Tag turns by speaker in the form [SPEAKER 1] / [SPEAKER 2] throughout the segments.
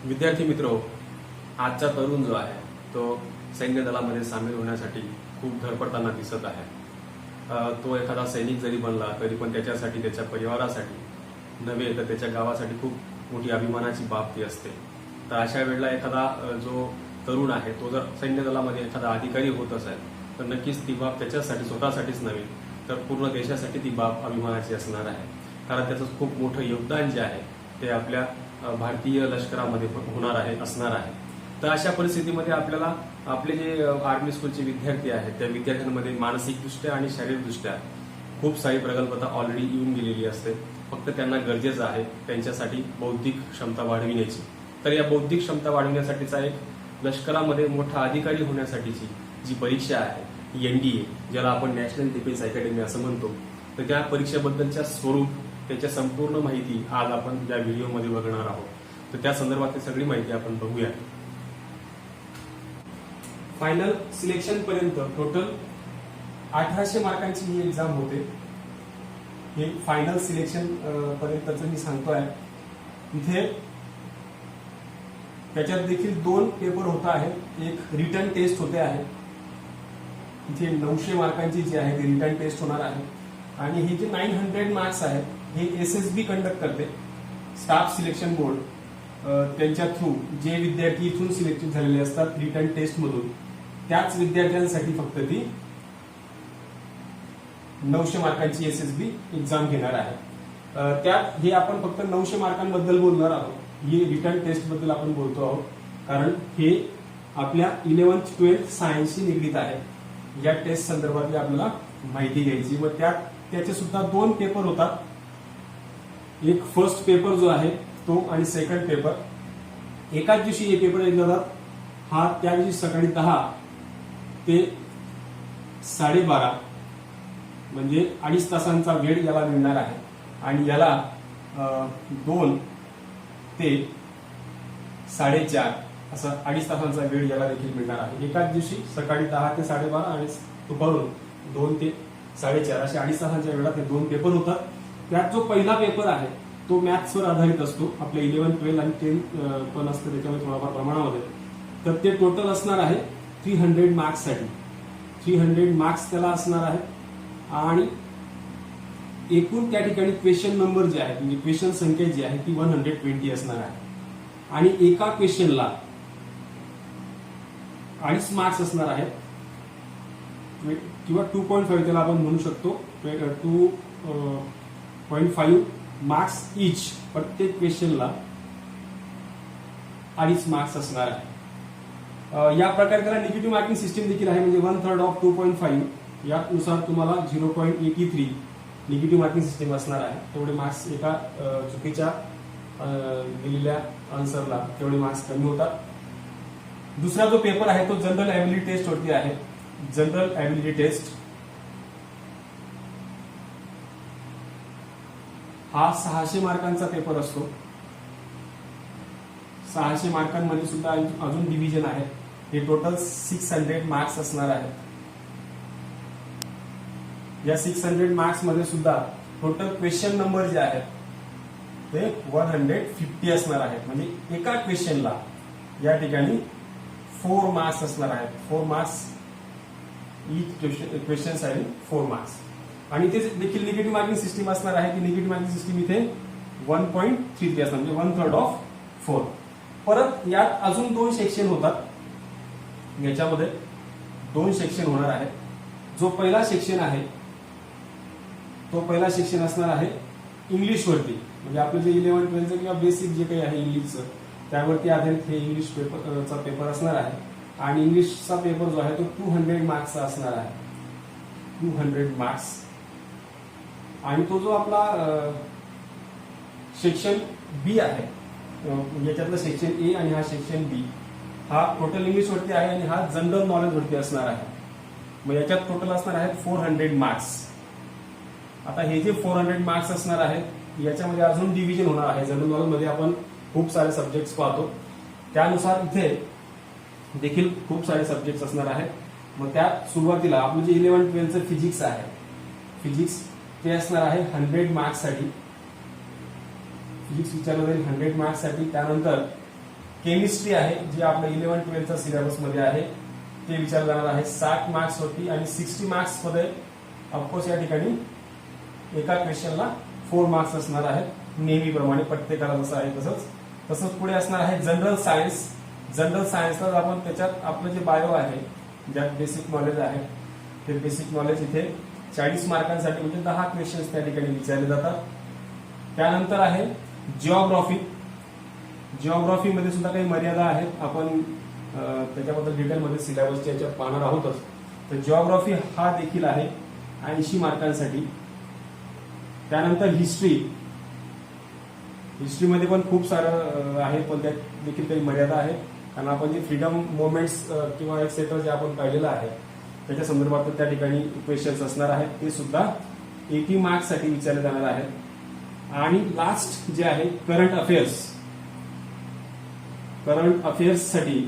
[SPEAKER 1] विद्यार्थी मित्र, आजचा तरुण जो आहे तो सैन्य दलामध्ये सामील होण्यासाठी खूप धडपडताना दिसत आहे। तो एखादा सैनिक जरी बनला तरी पण त्याच्यासाठी त्याच्या परिवारासाठी नव्हे तर त्याच्या गावासाठी खूप मोठी अभिमानाची बाब ती असते। तर अशा वेळेला एखादा जो तरुण आहे तो जर सैन्य दलामध्ये एखादा अधिकारी होत असेल तर नक्कीच ती बाब त्याच्यासाठी स्वतःसाठीच नव्हे तर पूर्ण देशासाठी ती बाब अभिमानाची असणार आहे। कारण त्याचं खूप मोठं योगदान जे आहे ते आपल्या भारतीय लष्करामध्ये होणार आहे असणार आहे। तर अशा परिस्थितीमध्ये आपल्याला आपले जे आर्मी स्कूलचे विद्यार्थी आहेत त्या विद्यार्थ्यांमध्ये मानसिकदृष्ट्या आणि शारीरिकदृष्ट्या खूप सारी प्रगल्भता ऑलरेडी येऊन गेलेली असते। फक्त त्यांना गरजेचं आहे त्यांच्यासाठी बौद्धिक क्षमता वाढविण्याची। तर या बौद्धिक क्षमता वाढविण्यासाठीचा एक लष्करामध्ये मोठा अधिकारी होण्यासाठीची जी परीक्षा आहे एनडीए, ज्याला आपण नॅशनल डिफेन्स अकॅडमी असं म्हणतो, तर त्या परीक्षेबद्दलच्या स्वरूप त्याच्या संपूर्ण माहिती आज आपण या व्हिडिओमध्ये बघणार आहोत। तर त्या संदर्भातली सगळी माहिती आपण बघूया। फायनल सिलेक्शन पर्यंत टोटल 1800 मार्कांची ही एक्झाम होते। हे फायनल सिलेक्शन पर्यंतचं मी सांगतोय। इथे त्याच्यात देखील 2 पेपर होत आहेत, एक रिटर्न टेस्ट होते आहे। इथे 900 मार्कांची जी आहे ती रिटर्न टेस्ट होणार आहे आणि हे जे 900 मार्क्स आहेत हे एसएसबी कंडक्ट करते, स्टाफ सिलेक्शन बोर्ड। त्यांच्या थ्रू जे विद्यार्थी इथून सिलेक्टेड झालेले असतात रिटर्न टेस्ट मधून त्याच विद्यार्थ्यांसाठी फक्त ती 900 मार्कांची एसएसबी एक्झाम घेणार आहे। त्यात हे आपण फक्त 900 मार्कांबद्दल बोलणार आहोत, हे रिटर्न टेस्ट बद्दल आपण बोलतो आहोत कारण हे आपल्या 11th 12th सायन्सशी निगडीत आहे। या टेस्ट संदर्भातली आपल्याला माहिती घ्यायची व त्याचे सुद्धा 2 पेपर होतात। एक फर्स्ट पेपर जो आहे तो आणि सेकंड पेपर एकाच दिवशी हे पेपर दिले जातात। हा त्या दिवशी सकाळी 10 ते 12:30 म्हणजे 2.5 तासांचा वेळ याला मिळणार आहे आणि याला 2 ते 4:30 असं 2.5 तासांचा वेळ याला देखील मिळणार आहे। एकाच दिवशी सकाळी 10 ते 12:30 आणि दुपारून 2 ते 4:30 असे 2.5 तासांच्या वेळात हे 2 पेपर होतात। त्यात जो पहिला पेपर आहे तो मॅथ्सवर आधारित असतो, आपले 11, 12 आणि 10 पण असतं त्याच्यामध्ये थोडाफार प्रमाणामध्ये। तर ते टोटल असणार आहे 300 मार्क्ससाठी, 300 मार्क्स त्याला असणार आहे आणि एकूण त्या ठिकाणी क्वेश्चन नंबर जे आहे म्हणजे क्वेश्चन संख्या जी आहे ती 120 असणार आहे आणि एका क्वेश्चनला 2.5 मार्क्स असणार आहेत किंवा 2.5 त्याला आपण म्हणू शकतो, 2.5 मार्क्स ईच। प्रत्येक क्वेश्चनला 2.5 मार्क्स असणार आहे। या प्रकारे त्याला निगेटिव्ह मार्किंग सिस्टीम देखील आहे, म्हणजे 1/3 ऑफ 2.5 यानुसार तुम्हाला 0.83 निगेटिव्ह मार्किंग सिस्टीम असणार आहे। तेवढे मार्क्स एका चुकीच्या दिलेल्या आन्सरला तेवढे मार्क्स कमी होतात। दुसरा जो पेपर आहे तो जनरल एबिलिटी टेस्ट वरती आहे। जनरल एबिलिटी टेस्ट हा 600 मार्कांचा पेपर असतो। 600 मार्कांमध्ये सुद्धा अजून डिव्हिजन आहे। हे टोटल 600 मार्क्स असणार आहेत। या 600 मार्क्स मध्ये सुद्धा टोटल क्वेश्चन नंबर जे आहेत ते 150 असणार आहेत, म्हणजे एका क्वेश्चनला या ठिकाणी 4 मार्क्स असणार आहेत। 4 मार्क्स ईच क्वेश्चन साठी 4 मार्क्स आणि इथे देखील निगेटिव्ह मार्किंग सिस्टीम असणार आहे। ती निगेटिव्ह मार्किंग सिस्टीम इथे 1.33 असणार, म्हणजे 1/3 ऑफ 4। परत यात अजून 2 सेक्शन होतात। याच्यामध्ये 2 सेक्शन होणार आहेत। जो पहिला सेक्शन आहे तो पहिला सेक्शन असणार आहे इंग्लिश वरती, म्हणजे आपलं जे 11, 12 किंवा बेसिक जे काही आहे इंग्लिशचं त्यावरती आधारित हे इंग्लिश पेपरचा पेपर असणार आहे आणि इंग्लिशचा पेपर जो आहे तो 200 मार्क्सचा असणार आहे, 200 मार्क्स। आणि तो जो आपला सेक्शन बी आहे, याच्यातलं सेक्शन ए आणि हा सेक्शन बी हा टोटल इंग्लिश वरती आहे आणि हा जनरल नॉलेज वरती असणार आहे। मग याच्यात टोटल असणार आहेत 400 मार्क्स। आता हे जे 400 मार्क्स असणार आहेत याच्यामध्ये अजून डिव्हिजन होणार आहे। जनरल नॉलेज मध्ये आपण खूप सारे सब्जेक्ट्स पाहतो, त्यानुसार इथे देखील खूप सारे सब्जेक्ट्स असणार आहेत। मग त्यात सुरुवातीला आपलं जे 11, 12चं फिजिक्स आहे, फिजिक्स ते असणार आहे 100 मार्क्स साठी। फिजिक्स विचारलं जाईल 100 मार्क्स साठी। त्यानंतर केमिस्ट्री आहे जे आपलं 11-12च्या सिलेबसमध्ये आहे ते विचारलं जाणार आहे. 60 मार्क्स वरती आणि 60 मार्क्स मध्ये ऑफकोर्स या ठिकाणी एका क्वेश्चनला 4 मार्क्स असणार आहेत नेहमीप्रमाणे प्रत्येकाला जसं आहे तसंच पुढे असणार आहे जनरल सायन्स. जनरल सायन्सला आपण त्याच्यात आपलं जे बायो आहे ज्यात बेसिक नॉलेज आहे ते बेसिक नॉलेज इथे 40 मार्कांसाठी म्हणजे 10 क्वेश्चन्स त्या ठिकाणी विचारले जातात. त्यानंतर आहे जिओग्राफी. जिओग्राफीमध्ये सुद्धा काही मर्यादा आहेत, आपण त्याच्याबद्दल डिटेलमध्ये सिलेबसच्या याच्यात पाहणार आहोतच. तर जिओग्राफी हा देखील आहे 80 मार्कांसाठी. त्यानंतर हिस्ट्री. हिस्ट्रीमध्ये पण खूप सारं आहे पण त्यात देखील काही मर्यादा आहे कारण आपण जे फ्रीडम मुवमेंट्स किंवा एक्सेट्रा जे आपण पाहिलेलं आहे त्याच्या संदर्भात त्या ठिकाणी क्वेश्चन्स असणार आहेत, ते सुद्धा 80 मार्क्ससाठी विचारले जाणार आहेत. आणि लास्ट जे आहे करंट अफेअर्स. करंट अफेअर्स साठी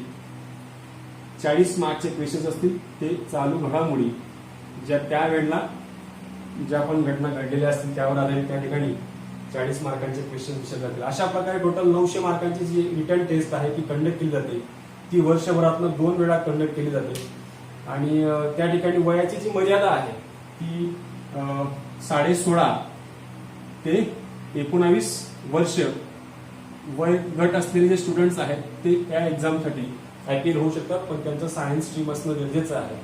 [SPEAKER 1] 40 मार्कचे क्वेश्चन्स असतील, ते चालू घडामोडी ज्या त्यावेळेला ज्या पण घटना घडलेल्या असतील त्यावर आधारित त्या ठिकाणी 40 मार्कांचे क्वेश्चन विचारले जातील. अशा प्रकारे टोटल 900 मार्कांची जी रिटर्न टेस्ट आहे ती कंडक्ट केली जाते. ती वर्षभरातनं 2 वेळा कंडक्ट केली जाते आणि त्या ठिकाणी वयाची जी मर्यादा आहे ती 16.5 ते 19 वर्ष वय गट असलेले जे स्टुडंट्स आहेत ते त्या एक्झामसाठी अपियर होऊ शकतात, पण त्यांचं सायन्स स्ट्रीम असणं गरजेचं आहे.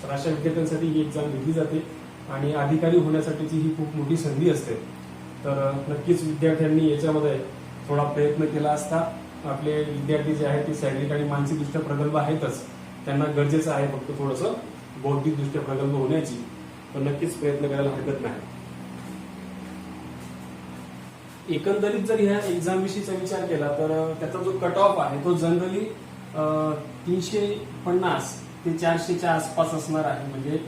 [SPEAKER 1] तर अशा विद्यार्थ्यांसाठी ही एक्झाम घेतली जाते आणि अधिकारी होण्यासाठीची ही खूप मोठी संधी असते. तर नक्कीच विद्यार्थ्यांनी याच्यामध्ये थोडा प्रयत्न केला असता. आपले विद्यार्थी जे आहेत ते शारीरिक आणि मानसिकदृष्ट्या प्रगल्भ आहेतच, त्यांना गरजेचं आहे फक्त थोडंसं बौद्धिकदृष्ट्या प्रगल्भ होण्याची, तर नक्कीच प्रयत्न करायला हरकत नाही. एकंदरीत जर ह्या एक्झाम विषयीचा विचार केला तर त्याचा जो कट ऑफ आहे तो जनरली 350 ते 400च्या आसपास असणार आहे. म्हणजे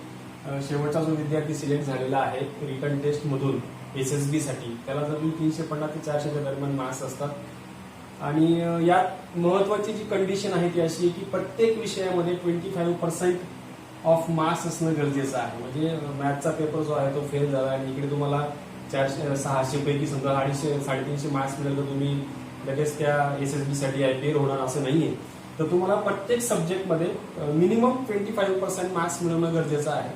[SPEAKER 1] शेवटचा जो विद्यार्थी सिलेक्ट झालेला आहे रिटर्न टेस्ट मधून SSB साठी त्याला जर 350 ते 400च्या दरम्यान मार्क्स असतात. आणि यात महत्वाची जी कंडिशन आहे ती अशी आहे की प्रत्येक विषयामध्ये 25% ऑफ मार्क्स असणं गरजेचं आहे. म्हणजे मॅथचा पेपर जो आहे तो फेल झाला आणि इकडे तुम्हाला 600 पैकी समजा 250-350 मार्क्स मिळेल तर तुम्ही लगेच त्या SSB साठी अपियर होणार असं नाहीये. तर तुम्हाला प्रत्येक सब्जेक्टमध्ये मिनिमम 25% मार्क्स मिळवणं गरजेचं आहे.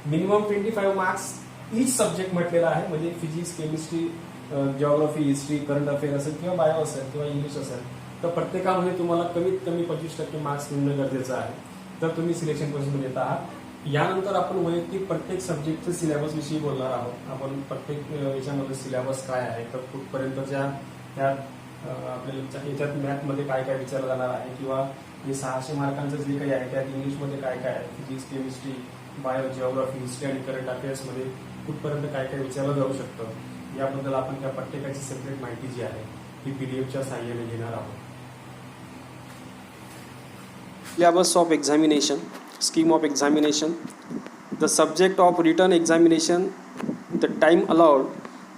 [SPEAKER 1] मिनिमम 25 मार्क्स ईच सब्जेक्ट म्हटलेला आहे, म्हणजे physics, chemistry, geography, history, current affair असेल किंवा बायो असेल किंवा इंग्लिश असेल, तर प्रत्येकामध्ये तुम्हाला कमीत कमी 25% मार्क्स मिळणं गरजेचं आहे. तर तुम्ही सिलेक्शन प्रोसेसमध्ये येत आहात. यानंतर आपण वैयक्तिक प्रत्येक सब्जेक्टच्या सिलेबस विषयी बोलणार आहोत. आपण प्रत्येक याच्यामध्ये सिलेबस काय आहे, तर कुठपर्यंतच्या त्या आपल्याला याच्यात मॅथमध्ये काय काय विचारलं जाणार आहे किंवा जे 600 मार्कांचं जे काही आहे त्यात इंग्लिशमध्ये काय काय आहे, physics, chemistry, bio, geography, history आणि करंट अफेअर्समध्ये कुठपर्यंत काय काय विचारलं जाऊ शकतं, याबद्दल आपण त्या प्रत्येकाची सेपरेट माहिती जी आहे ती PDFच्या साहाय्याने घेणार आहोत.
[SPEAKER 2] Syllabus of examination, scheme of examination, the subject of written examination, the time allowed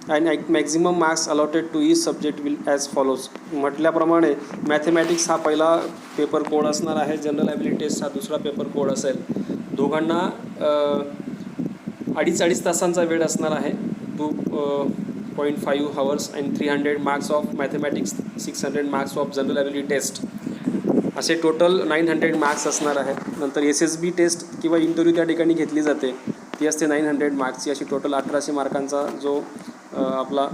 [SPEAKER 2] and maximum marks allotted to each subject will as follows. म्हटल्याप्रमाणे मॅथमॅटिक्स हा पहिला पेपर कोड असणार आहे, जनरल ॲबिलिटी टेस्ट हा दुसरा पेपर कोड असेल. दोघांना 2.5 तासांचा वेळ असणार आहे. 2.5 hours and 300 marks of mathematics, 600 marks of general ability test, असे टोटल 900 मार्क्स असणार आहेत. नंतर SSB टेस्ट किंवा इंटरव्ह्यू त्या ठिकाणी घेतली जाते ती असते 900 मार्क्सची. अशी टोटल 1800 मार्कांचा जो आपला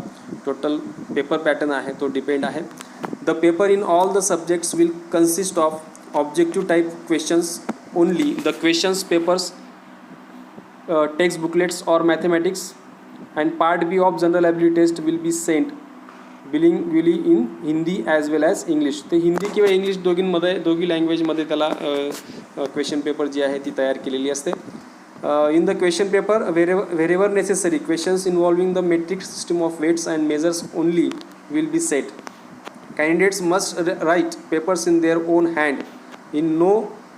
[SPEAKER 2] टोटल पेपर पॅटर्न आहे तो डिपेंड आहे. The paper in all the subjects will consist of objective type questions only. The questions papers text booklets और mathematics and part B of general ability test will be sent bilingually in Hindi as well as English. ते हिंदी किंवा English दोघी लँग्वेजमध्ये त्याला question paper जी आहे ती तयार केलेली असते. In the question paper wherever necessary questions involving the metric system of weights and measures only will be set. Candidates must write papers in their own hand. In no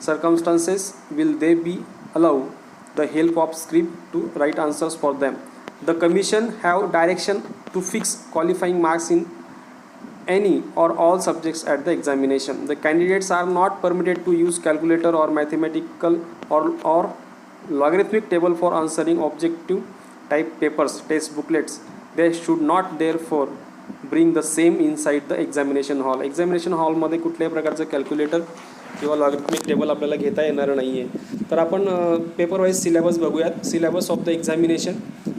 [SPEAKER 2] circumstances will they be allowed the help of script to write answers for them. The commission have direction to fix qualifying marks in any or all subjects at the examination. The candidates are not permitted to use calculator or mathematical or logarithmic table for answering objective type papers, test booklets. They should not therefore bring the same inside the examination hall. Examination हॉलमध्ये कुठल्याही प्रकारचं calculator किंवा logarithmic table आपल्याला घेता येणार नाही आहे. तर आपण पेपर वाईज सिलेबस बघूयात. Syllabus of the examination.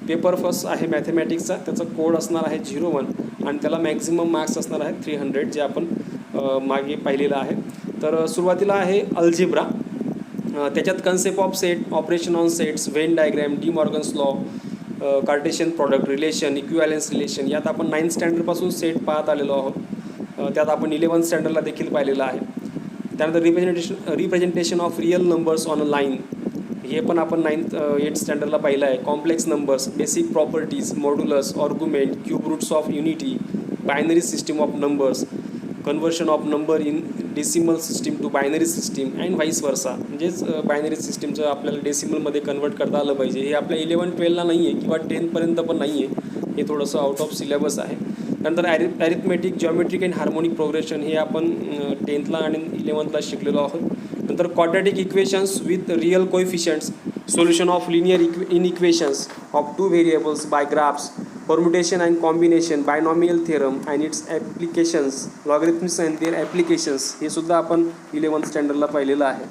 [SPEAKER 2] Paper first आहे मॅथमॅटिक्सचा, त्याचा कोड असणार आहे 01 आणि त्याला मॅक्झिमम मार्क्स असणार आहे 300, जे आपण मागे पाहिलेलं आहे. तर सुरुवातीला आहे अल्जेब्रा. त्याच्यात concept of set, operation on sets, when diagram, D Morgan's law, Cartesian product relation, equivalence relation, यात आपण 9th स्टँडर्डपासून सेट पाहत आलेलो आहोत. त्यात आपण 11th स्टँडर्डला देखील पाहिलेलं आहे. त्यानंतर representation of real numbers on a line, हे पण आपण 8th स्टँडर्डला पाहिलं आहे. Complex numbers, basic properties, modulus, argument, cube roots of unity, binary system of numbers, conversion of number in decimal system to binary system and vice versa. म्हणजेच binary सिस्टीमचं आपल्याला डेसिमलमध्ये convert करता आलं पाहिजे. हे आपल्या 11-12ला नाही आहे किंवा 10th पण नाही आहे. हे थोडंसं आउट ऑफ सिलेबस आहे. नंतर arithmetic, geometric and harmonic progression, हे आपण 10thला आणि 11thला शिकलेलो आहोत. नंतर quadratic equations with real coefficients, solution of linear inequations of 2 variables by graphs, permutation and combination, binomial theorem and its applications, logarithms and their applications, हे सुद्धा आपण 11th स्टँडर्डला पाहिलेलं आहे.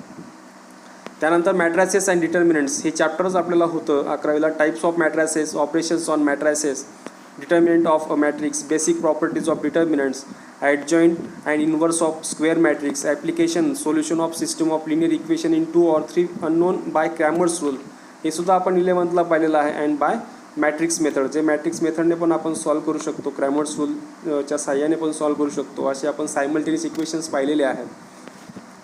[SPEAKER 2] त्यानंतर मॅट्रायसेस अँड डिटर्मिनंट्स, हे चॅप्टरच आपल्याला होतं 11वीला. Types of matrices, operations on matrices, determinant of a matrix, basic properties of determinants, adjoint and inverse of square matrix, application, solution of system of linear equation in 2 or 3 unknown by Cramer's rule, हे सुद्धा आपण 11thला पाहिलेलं आहे. And bye matrix method, जे matrix मेथडने पण आपण solve करू शकतो, क्रॅमर्स रूलच्या साह्याने पण सॉल्व करू शकतो, असे आपण सायमल्टेनियस इक्वेशन्स पाहिलेले आहेत.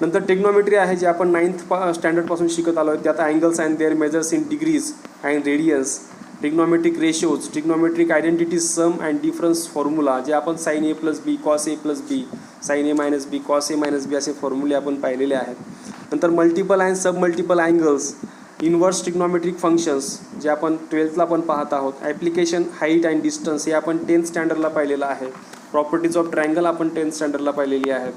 [SPEAKER 2] नंतर टेक्नॉमेट्री आहे, जे आपण 9th स्टँडर्डपासून शिकत आलो आहे. त्यात angles and their measures in degrees and radians, trigonometric ratios, trigonometric identities, sum and difference formula, जे आपण sine A + B, cos A + B, sine A - B, cos A - B असे फॉर्म्युले आपण पाहिलेले आहेत. नंतर multiple and sub multiple angles, inverse trigonometric functions, जे आपण 12thला पण पाहत आहोत. ॲप्लिकेशन, हाईट अँड डिस्टन्स, हे आपण 10th स्टँडर्डला पाहिलेलं आहे. प्रॉपर्टीज ऑफ ट्रायंगल आपण 10th स्टँडर्डला पाहिलेली आहेत.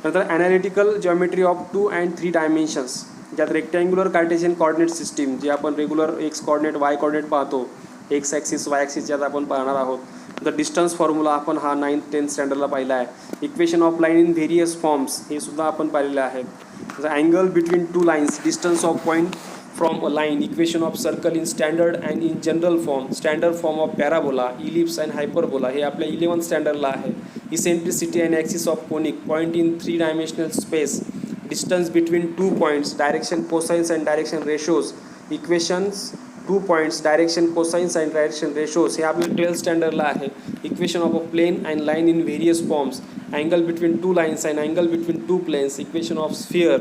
[SPEAKER 2] नंतर analytical geometry of 2 and 3 dimensions, ज्यात रेक्टँग्युलर कार्टेशियन कॉर्डिनेट सिस्टीम, जे आपण regular x coordinate, y coordinate पाहतो, एक्स ॲक्सिस, वाय ॲक्सिस, ज्यात आपण पाहणार आहोत. द डिस्टन्स फॉर्म्युला आपण हा 9th 10th स्टँडर्डला पाहिला आहे. Equation of line in various forms, हे सुद्धा आपण पाहिलेले आहेत. The angle between 2 lines, distance of point from a line, equation of circle in standard and in general form, standard form of parabola, ellipse and hyperbola, हे आपल्या 11th स्टँडर्डला आहे. Eccentricity and axis of conic, point in 3 dimensional space, distance between 2 points, direction cosines and direction ratios, equations 2 points, direction cosines and direction ratios, हे आपल्या 12th स्टँडर्डला आहे. Equation of a plane and line in various forms, angle between 2 lines and angle between 2 planes, equation of sphere,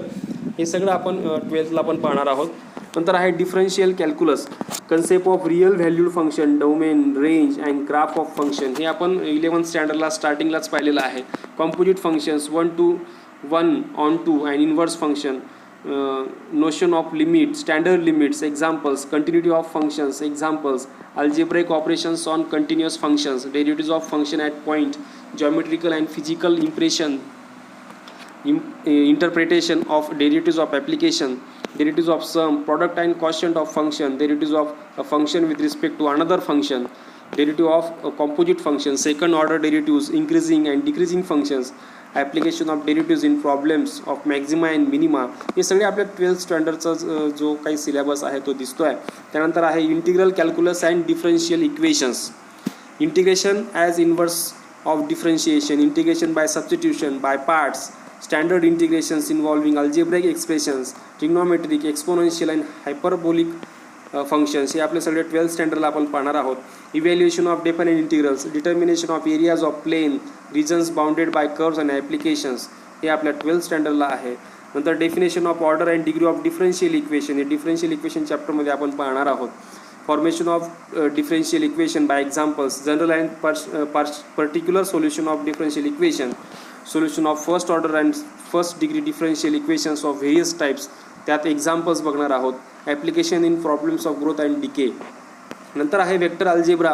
[SPEAKER 2] हे सगळं आपण 12thला पण पाहणार आहोत. नंतर आहे differential calculus, concept of real valued function, domain, range and graph of function, हे आपण 11th स्टँडर्डला स्टार्टिंगलाच पाहिलेलं आहे. Composite functions, 1 to 1 on 2 and inverse function, notion of limit, standard limits, examples, continuity of functions, examples, algebraic operations on continuous functions, derivatives of function at point, geometrical and physical interpretation of derivatives of application, derivatives of sum, product and quotient of function, derivatives of a function with respect to another function, derivative of a composite function, second order derivatives, increasing and decreasing functions, application of derivatives in problems of Maxima and minima, हे सगळे आपल्या 12th स्टँडर्डचा जो काही syllabus आहे तो दिसतो आहे. त्यानंतर आहे integral calculus and differential equations, integration as inverse of differentiation, integration by substitution, by parts, standard integrations involving algebraic expressions, trigonometric, exponential and hyperbolic functions, हे आपले सगळे 12th स्टँडर्डला आपण पाहणार आहोत. Evaluation of different integrals, determination of areas of plane, regions bounded by curves and applications, हे आपल्या 12th स्टँडर्डला आहे. नंतर definition of order and degree of differential equation, हे डिफरन्शियल इक्वेशन चॅप्टरमध्ये आपण पाहणार आहोत. Formation of differential equation by examples, general and particular solution of differential equation, solution of first order and first degree differential equations of various types, त्यात examples बघणार आहोत. Application in problems of growth and decay. नंतर आहे vector algebra,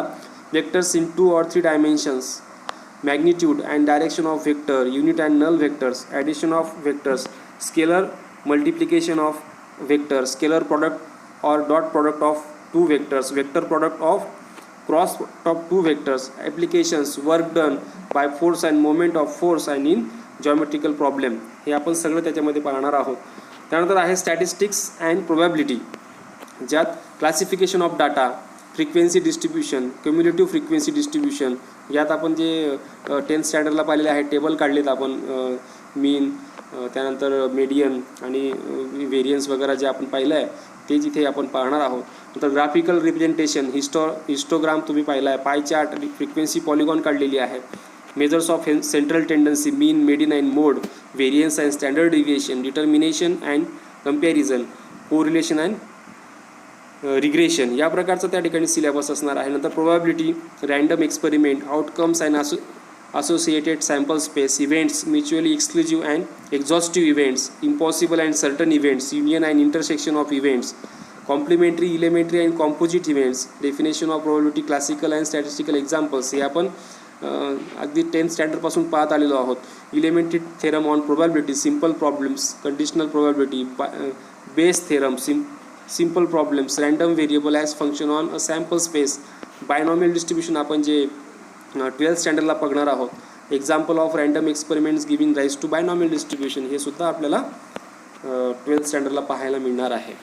[SPEAKER 2] vectors in 2 or 3 dimensions, magnitude and direction of vector, unit and null vectors, addition of vectors, scalar multiplication of vector, scalar product or dot product of 2 vectors, vector product of cross top two vectors, applications, work done by force and moment of force and in geometrical problem, हे आपण सगळं त्याच्यामध्ये पाहणार आहोत. त्यानंतर आहे statistics and probability, ज्यात classification of data, frequency distribution, cumulative frequency distribution, यात आपण जे 10th स्टँडर्डला पाहिलेले आहे टेबल काढलेत आपण, मीन, त्यानंतर मेडियन आणि व्हेरियन्स वगैरे जे आपण पाहिलं आहे ते जिथे आपण पाहणार आहोत. नंतर ग्राफिकल रिप्रेझेंटेशन, हिस्टोग्राम तुम्ही पाहिला आहे, पाय चार्ट, फ्रिक्वेन्सी पॉलिगॉन काढलेली आहे, measures of central tendency, mean, median and mode, variance and standard deviation, determination and comparison, correlation and regression, या प्रकारचं त्या ठिकाणी सिलेबस असणार आहे. नंतर probability, random experiment, outcomes and associated sample space, events, mutually exclusive and exhaustive events, impossible and certain events, union and intersection of events, complementary, elementary and composite events, definition of probability, classical and statistical examples, हे आपण अगदी 10th स्टँडर्डपासून पाहत आलेलो आहोत. Elementary theorem on probability, simple problems, conditional probability, Bayes theorem, simple problems, random variable as function on a sample space, binomial distribution आपण जे 12th स्टँडर्डला बघणार आहोत, example of random experiments giving rise to binomial distribution, हे सुद्धा आपल्याला 12th स्टँडर्डला पाहायला मिळणार आहे.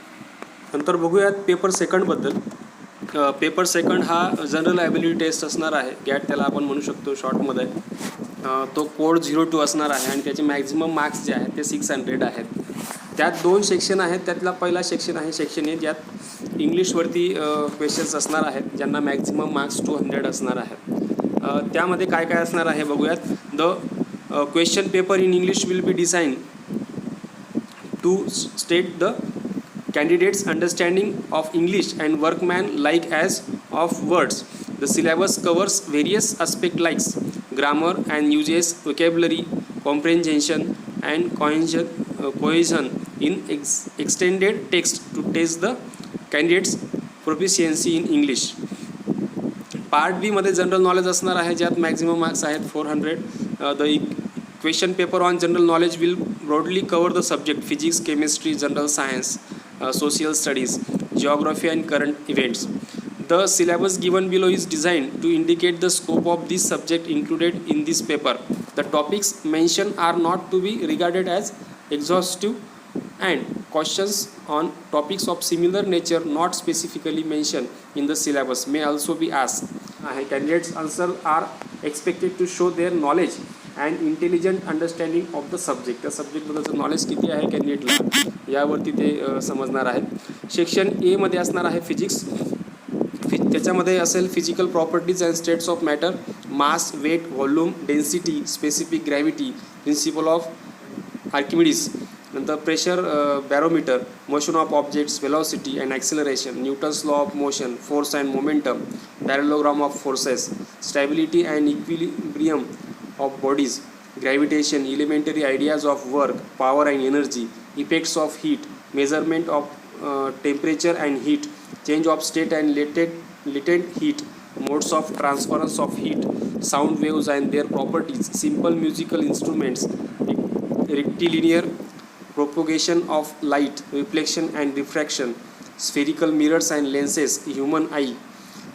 [SPEAKER 2] नंतर बघूयात पेपर सेकंडबद्दल. पेपर सेकंड हा जनरल ॲबिलिटी टेस्ट असणार आहे, गॅट त्याला आपण म्हणू शकतो शॉर्टमध्ये. तो कोड 02 असणार आहे आणि त्याचे मॅक्झिमम मार्क्स जे आहेत ते 600 आहेत. त्यात 2 सेक्शन आहेत. त्यातला पहिला सेक्शन आहे सेक्शन ए, ज्यात इंग्लिशवरती क्वेश्चन्स असणार आहेत, ज्यांना मॅक्झिमम मार्क्स 200 असणार आहेत. त्यामध्ये काय काय असणार आहे बघूयात. The question paper in English will be design to state the candidates understanding of English and workman like as of words. The syllabus covers various aspects like grammar and uses, vocabulary, comprehension and cohesion in extended text to test the candidates proficiency in English. Part B मध्ये general knowledge असणार आहे, ज्यात maximum marks आहेत 400. The question paper on general knowledge will broadly cover the subject physics, chemistry, general science, social studies, geography and current events. The syllabus given below is designed to indicate the scope of this subject included in this paper. The topics mentioned are not to be regarded as exhaustive and questions on topics of similar nature not specifically mentioned in the syllabus may also be asked. Candidates' answers are expected to show their knowledge and intelligent understanding of the subject. त्या सब्जेक्टबद्दलचं knowledge किती आहे कॅन्डिडेटला यावरती ते समजणार आहेत. Section एमध्ये असणार आहे फिजिक्स. त्याच्यामध्ये असेल physical properties and states of matter, mass, weight, volume, density, specific gravity, principle of Archimedes. नंतर pressure barometer, motion of objects, velocity and acceleration, Newton's law of motion, force and momentum, parallelogram of forces, stability and equilibrium of bodies, gravitation, elementary ideas of work, power and energy, effects of heat, measurement of temperature and heat, change of state and latent heat, modes of transference of heat, sound waves and their properties, simple musical instruments, rectilinear propagation of light, reflection and refraction, spherical mirrors and lenses, human eye.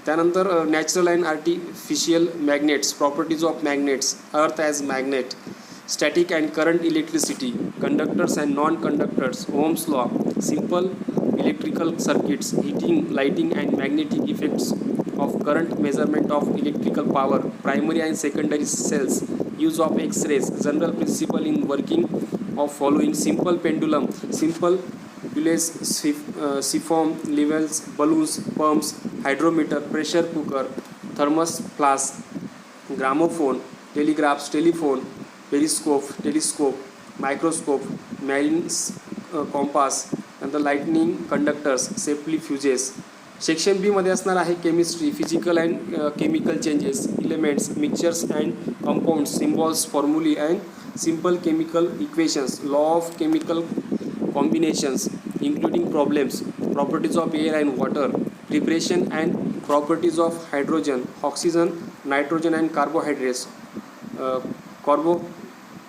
[SPEAKER 2] त्यानंतर natural and artificial magnets, properties of magnets, earth as magnet, static and current electricity, conductors and non conductors, Ohm's law, simple electrical circuits, heating, lighting and magnetic effects of current, measurement of electrical power, primary and secondary cells, use of X rays, general principle in working of following, simple pendulum, simple pulleys, siphon, levels, balloons, pumps, hydrometer, pressure cooker, thermos flask, gramophone, telegraphs, telephone, telescope, microscope, मॅरिन्स compass, नंतर lightning conductors, safety fuses. Section B मध्ये असणार आहे chemistry, physical and chemical changes, elements, mixtures and compounds, symbols, formulae and simple chemical equations, law of chemical combinations including problems, properties of air and water, preparation and properties of hydrogen, oxygen, nitrogen and carbohydrates,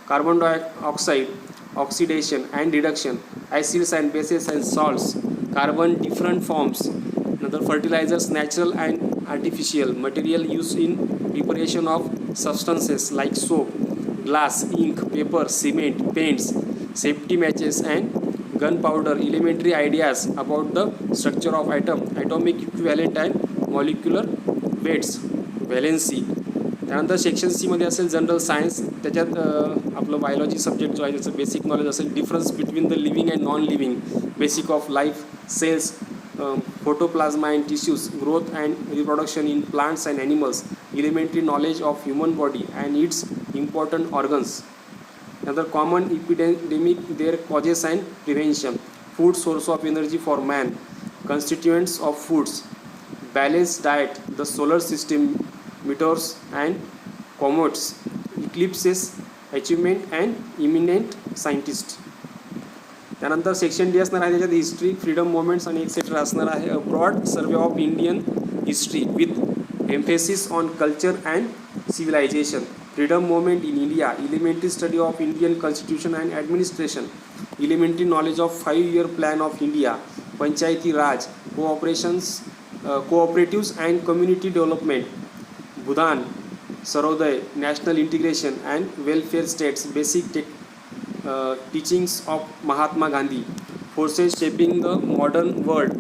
[SPEAKER 2] carbon dioxide, oxidation and reduction, acids and bases and salts, carbon different forms, नंतर fertilisers natural and artificial material use in preparation of substances like soap, glass, ink, paper, cement, paints, safety matches and gun powder, elementary ideas about the structure of atom, atomic equivalent and molecular weights, valency. त्यानंतर section सीमध्ये असेल general science, त्याच्यात आपलं biology subject जो आहे त्याचं basic knowledge असेल, difference between the living and non living, basic of life, cells, protoplasm and tissues, growth and reproduction in plants and animals, elementary knowledge of human body and its important organs. नंतर common epidemic, their causes and prevention, food source of energy for man, constituents of foods, balance diet, the solar system, meteors and comets, eclipses, achievement and eminent scientist. त्यानंतर section D असणार आहे, त्याच्यात history, freedom movements आणि etcetera असणार आहे. A broad survey of Indian history with emphasis on culture and civilisation, freedom movement in India, elementary study of Indian constitution and administration, elementary knowledge of 5 year plan of India, Panchayati Raj, cooperatives and community development, Bhoodan, Sarvodaya, national integration and welfare states, basic teachings of Mahatma Gandhi, forces shaping the modern world,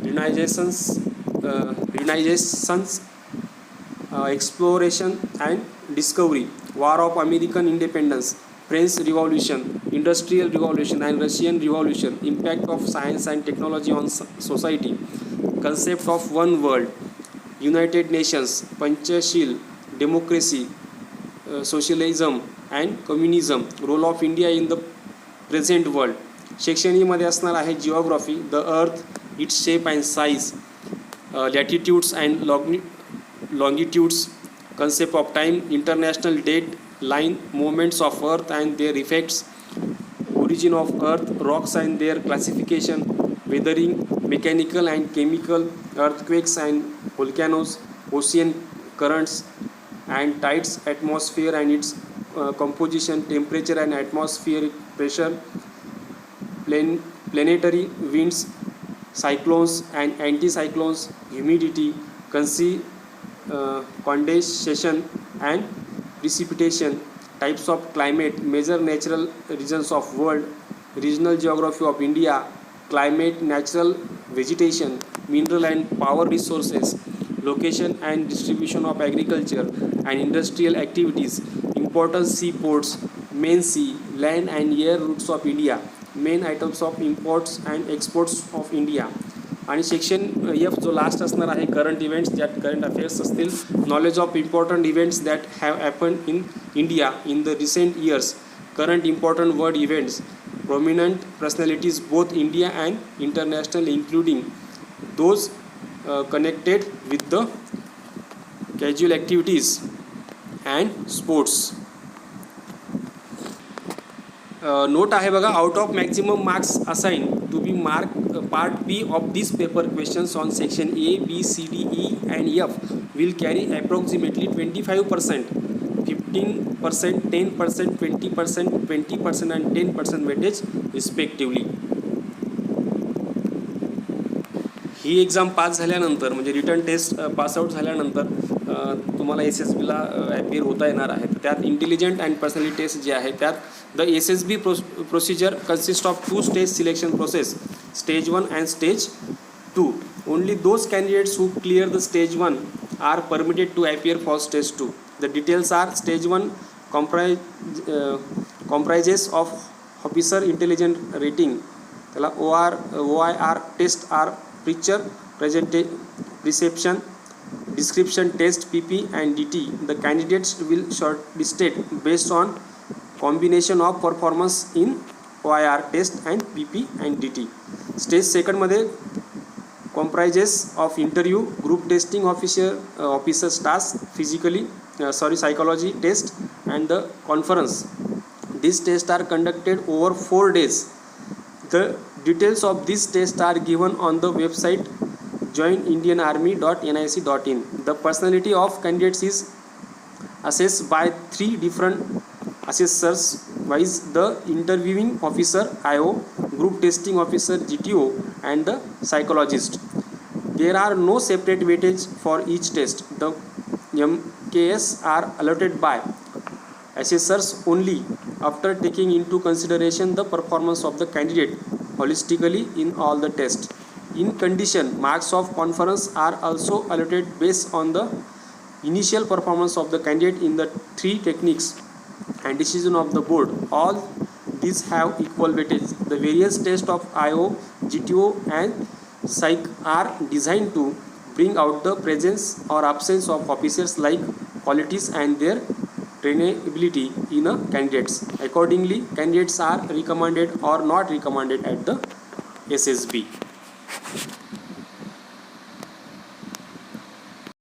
[SPEAKER 2] renaissance, exploration and discovery, war of American independence, French revolution, industrial revolution and Russian revolution, impact of science and technology on society, concept of one world, United Nations, Panchsheel, democracy, socialism and communism, role of India in the present world. Section ईमध्ये असणार आहे geography, the earth, its shape and size, latitudes and longitudes, concept of time, international date line, movements of earth and their effects, origin of earth, rocks and their classification, weathering, mechanical and chemical, earthquakes and volcanoes, ocean currents and tides, atmosphere and its composition, temperature and atmospheric pressure, planetary winds, cyclones and anticyclones, humidity, condensation and precipitation, types of climate, major natural regions of world, regional geography of India, climate, natural vegetation, mineral and power resources, location and distribution of agriculture and industrial activities, important seaports, main sea, land and air routes of India, main items of imports and exports of India. आणि section F जो last असणार आहे current events, ज्यात current affairs असतील, knowledge of important events that have happened in India in the recent years, current important world events, prominent personalities both India and international, including those connected with the casual activities and sports. Note आहे बघा, out of maximum marks assign to be mark part B of this paper, questions on section A, B, C, D, E and F will carry approximately 25%, 15%, 10%, 20%, 20% and 10% weightage respectively. ही exam pass झाल्यानंतर म्हणजे written test pass out झाल्यानंतर तुम्हाला S S बीला appear होता येणार आहे. त्यात इंटेलिजंट अँड पर्सनॅलिटी टेस्ट जे आहे त्यात the S S B procedure consist of 2 stage selection process, stage 1 and stage 2. Only those candidates who clear the stage 1 are permitted to appear for stage 2. The details are: stage 1 comprises of officer intelligence rating, OIR test are picture perception, description test PP and DT. The candidates will shortlisted based on combination of performance in OIR test and PP and DT. Stage 2 मध्ये comprises of interview, group testing, officer's task, psychology test and the conference. These tests are conducted over 4 days. The details of these tests are given on the website joinindianarmy.nic.in. The personality of candidates is assessed by 3 different assessors, viz. the interviewing officer IO, group testing officer GTO and the psychologist. There are no separate weightage for each test. The MKS are allotted by assessors only after taking into consideration the performance of the candidate holistically in all the tests. In condition, marks of conference are also allotted based on the initial performance of the candidate in the 3 techniques and decision of the board. All these have equal weightage. The various tests of IO, GTO and Psych are designed to bring out the presence or absence of officers like qualities and their trainability in a candidates. Accordingly, candidates are recommended or not recommended at the SSB.